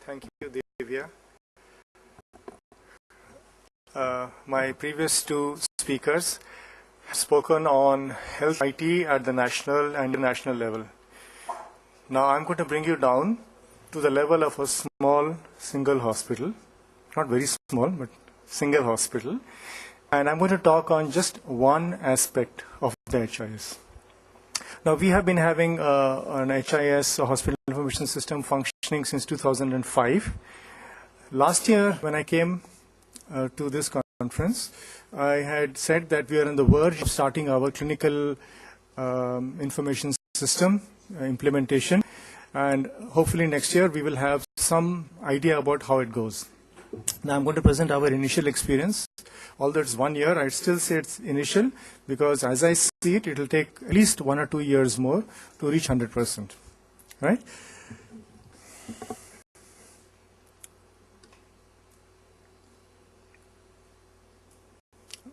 Thank you, Divya. My previous two speakers have spoken on health IT at the national and international level. Now I'm going to bring you down to the level of a small single hospital, not very small, but single hospital. And I'm going to talk on just one aspect of the HIS. Now we have been having an HIS, a hospital information system, functioning since 2005. Last year when I came to this conference, I had said that we are on the verge of starting our clinical information system implementation, and hopefully next year we will have some idea about how it goes. Now I'm going to present our initial experience. Although it's 1 year, I still say it's initial because as I see it, it will take at least 1 or 2 years more to reach 100%. Right?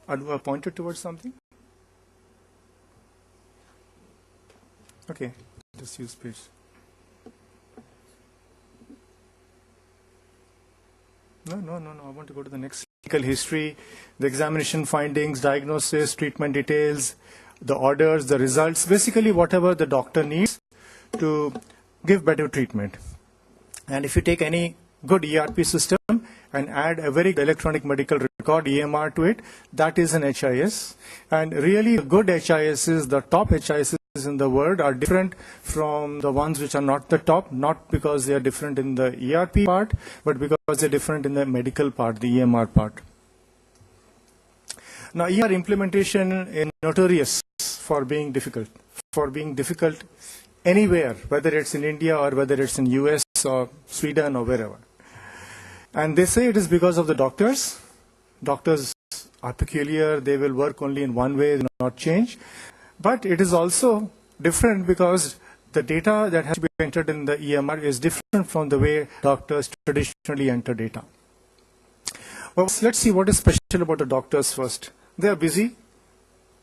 I pointed towards something? Okay, just use page. No. I want to go to the next. Clinical history, the examination findings, diagnosis, treatment details, the orders, the results, basically whatever the doctor needs to give better treatment. And if you take any good ERP system and add a very electronic medical record, EMR, to it, that is an HIS. And really good HISs, the top HISs in the world, are different from the ones which are not the top, not because they are different in the ERP part, but because they're different in the medical part, the EMR part. Now, ER implementation is notorious for being difficult anywhere, whether it's in India or whether it's in US or Sweden or wherever. And they say it is because of the doctors. Doctors are peculiar, they will work only in one way, not change. But it is also different because the data that has to be entered in the EMR is different from the way doctors traditionally enter data. Well, let's see what is special about the doctors first. They are busy,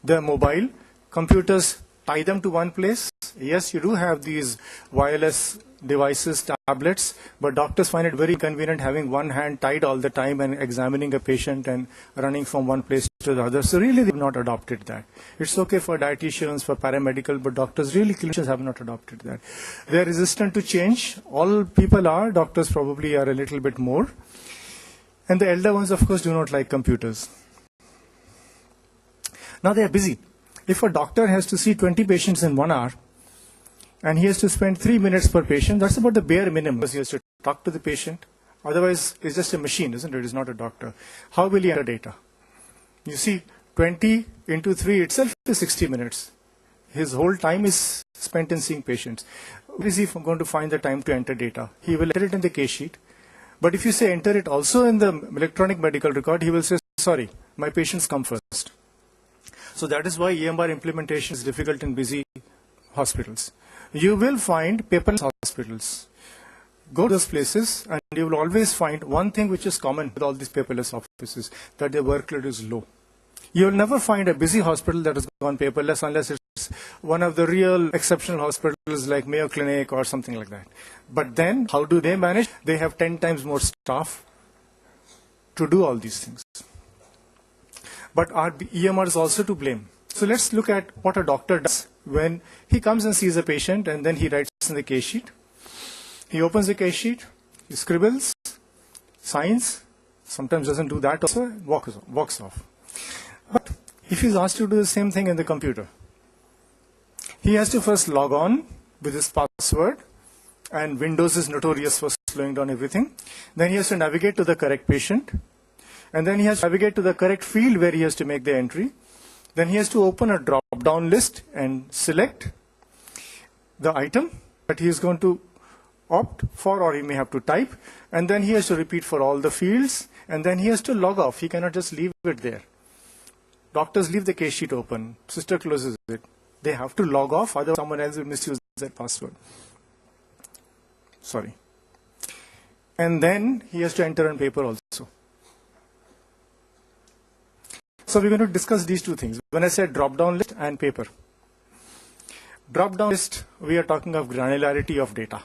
they are mobile, computers tie them to one place. Yes, you do have these wireless devices, tablets, but doctors find it very convenient having one hand tied all the time and examining a patient and running from one place to the other. So really, they have not adopted that. It's okay for dietitians, for paramedical, but doctors, really, clinicians have not adopted that. They are resistant to change. All people are. Doctors probably are a little bit more. And the elder ones, of course, do not like computers. Now they are busy. If a doctor has to see 20 patients in 1 hour, and he has to spend 3 minutes per patient, that's about the bare minimum. Because he has to talk to the patient. Otherwise, it's just a machine, isn't it? It's not a doctor. How will he enter data? You see, 20 into 3 itself is 60 minutes. His whole time is spent in seeing patients. Where is he going to find the time to enter data? He will enter it in the case sheet. But if you say enter it also in the electronic medical record, he will say, sorry, my patients come first. So that is why EMR implementation is difficult in busy hospitals. You will find paperless hospitals. Go to those places and you will always find one thing which is common with all these paperless offices, that their workload is low. You will never find a busy hospital that has gone paperless unless it's one of the real exceptional hospitals like Mayo Clinic or something like that. But then, how do they manage? They have 10 times more staff to do all these things. But our EMR is also to blame. So let's look at what a doctor does when he comes and sees a patient and then he writes in the case sheet. He opens the case sheet, he scribbles, signs, sometimes doesn't do that also, walks off. But if he's asked to do the same thing in the computer, he has to first log on with his password, and Windows is notorious for slowing down everything. Then he has to navigate to the correct patient, and then he has to navigate to the correct field where he has to make the entry. Then he has to open a drop-down list and select the item that he is going to opt for, or he may have to type, and then he has to repeat for all the fields, and then he has to log off. He cannot just leave it there. Doctors leave the case sheet open, sister closes it. They have to log off, otherwise someone else will misuse that password. Sorry. And then he has to enter on paper also. So we're going to discuss these two things. When I said drop-down list and paper. Drop-down list, we are talking of granularity of data.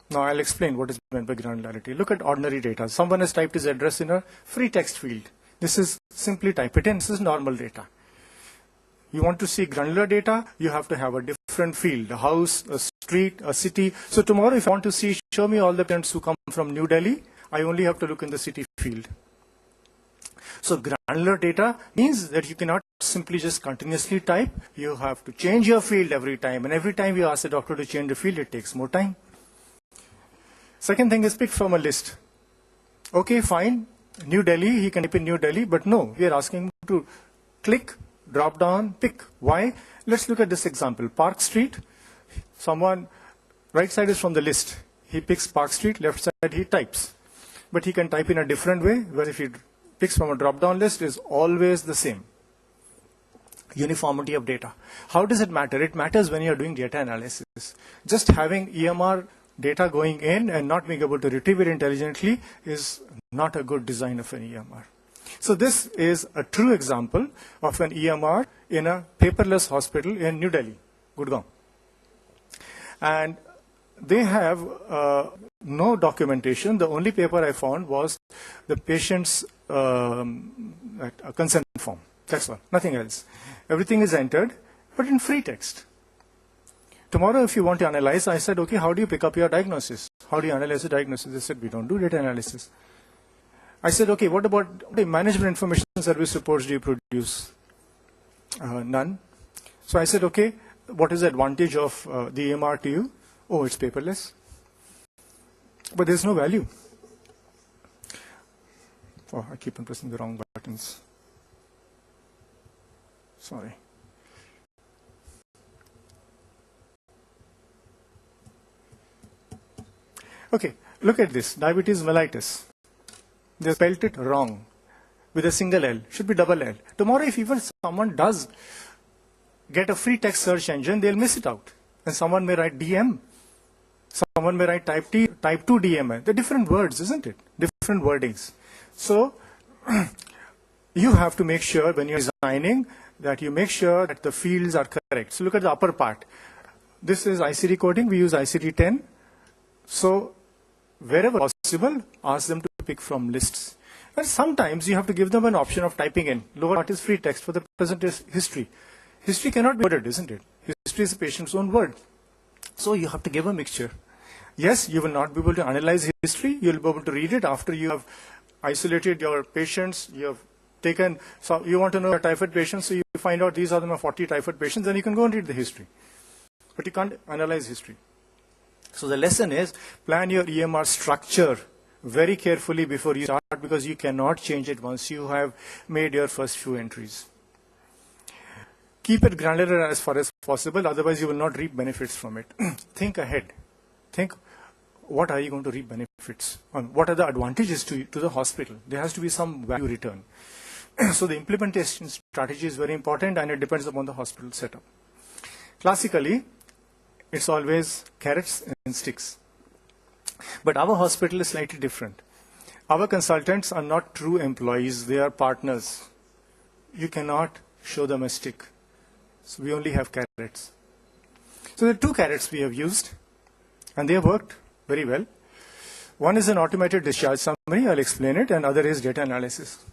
Now I'll explain what is meant by granularity. Look at ordinary data. Someone has typed his address in a free text field. This is simply type it in. This is normal data. You want to see granular data, you have to have a different field, a house, a street, a city. So tomorrow if I want to see, show me all the parents who come from New Delhi, I only have to look in the city field. So granular data means that you cannot simply just continuously type. You have to change your field every time. And every time you ask the doctor to change the field, it takes more time. Second thing is pick from a list. Okay, fine. New Delhi, he can type in New Delhi, but no, we are asking him to click, drop down, pick. Why? Let's look at this example. Park Street, someone, right side is from the list. He picks Park Street, left side he types. But he can type in a different way, where if he picks from a drop-down list is always the same. Uniformity of data. How does it matter? It matters when you're doing data analysis. Just having EMR data going in and not being able to retrieve it intelligently is not a good design of an EMR. So this is a true example of an EMR in a paperless hospital in New Delhi, Gurgaon. And they have no documentation. The only paper I found was the patient's consent form. That's all, nothing else. Everything is entered, but in free text. Tomorrow, if you want to analyze, I said, okay, how do you pick up your diagnosis? How do you analyze the diagnosis? They said, we don't do data analysis. I said, okay, what about the management information service reports do you produce? None. So I said, okay, what is the advantage of the EMR to you? Oh, it's paperless. But there's no value. Oh, I keep on pressing the wrong buttons. Sorry. Okay, look at this. Diabetes mellitus. They spelled it wrong with a single L. Should be double L. Tomorrow, if even someone does get a free text search engine, they'll miss it out. And someone may write DM. Someone may write type 2 DMN. They're different words, isn't it? Different wordings. So you have to make sure when you're designing that you make sure that the fields are correct. So look at the upper part. This is ICD coding. We use ICD-10. So wherever possible, ask them to pick from lists. And sometimes you have to give them an option of typing in. Lower part is free text for the present is history. History cannot be worded, isn't it? History is the patient's own word. So you have to give a mixture. Yes, you will not be able to analyze history. You will be able to read it after you have isolated your patients. You have taken, so you want to know your typhoid patients, so you find out these are the 40 typhoid patients, then you can go and read the history. But you can't analyze history. So the lesson is plan your EMR structure very carefully before you start, because you cannot change it once you have made your first few entries. Keep it granular as far as possible, otherwise you will not reap benefits from it. Think ahead. Think, what are you going to reap benefits on? What are the advantages to the hospital? There has to be some value return. So the implementation strategy is very important, and it depends upon the hospital setup. Classically, it's always carrots and sticks. But our hospital is slightly different. Our consultants are not true employees, they are partners. You cannot show them a stick. So we only have carrots. So there are two carrots we have used, and they have worked very well. One is an automated discharge summary, I'll explain it, and other is data analysis.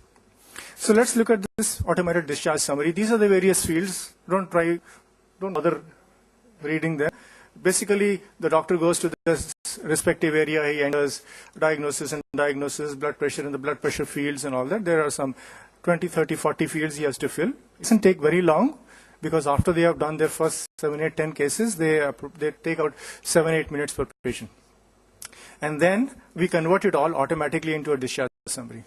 So let's look at this automated discharge summary. These are the various fields. Don't bother reading them. Basically, the doctor goes to the respective area, he enters diagnosis, blood pressure and the blood pressure fields and all that. There are some 20, 30, 40 fields he has to fill. It doesn't take very long, because after they have done their first 7, 8, 10 cases, they take out 7, 8 minutes per patient. And then we convert it all automatically into a discharge summary.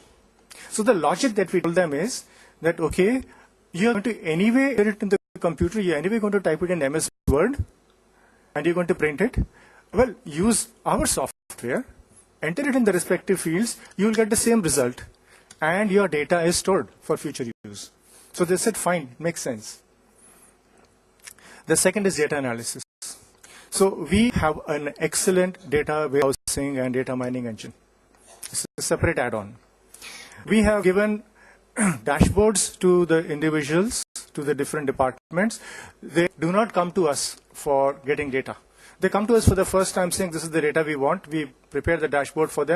So the logic that we told them is that, okay, you're going to anyway enter it in the computer, you're anyway going to type it in MS Word, and you're going to print it. Well, use our software, enter it in the respective fields, you will get the same result, and your data is stored for future use. So they said, fine, it makes sense. The second is data analysis. So we have an excellent data warehousing and data mining engine. It's a separate add-on. We have given dashboards to the individuals, to the different departments. They do not come to us for getting data. They come to us for the first time saying, this is the data we want. We prepare the dashboard for them.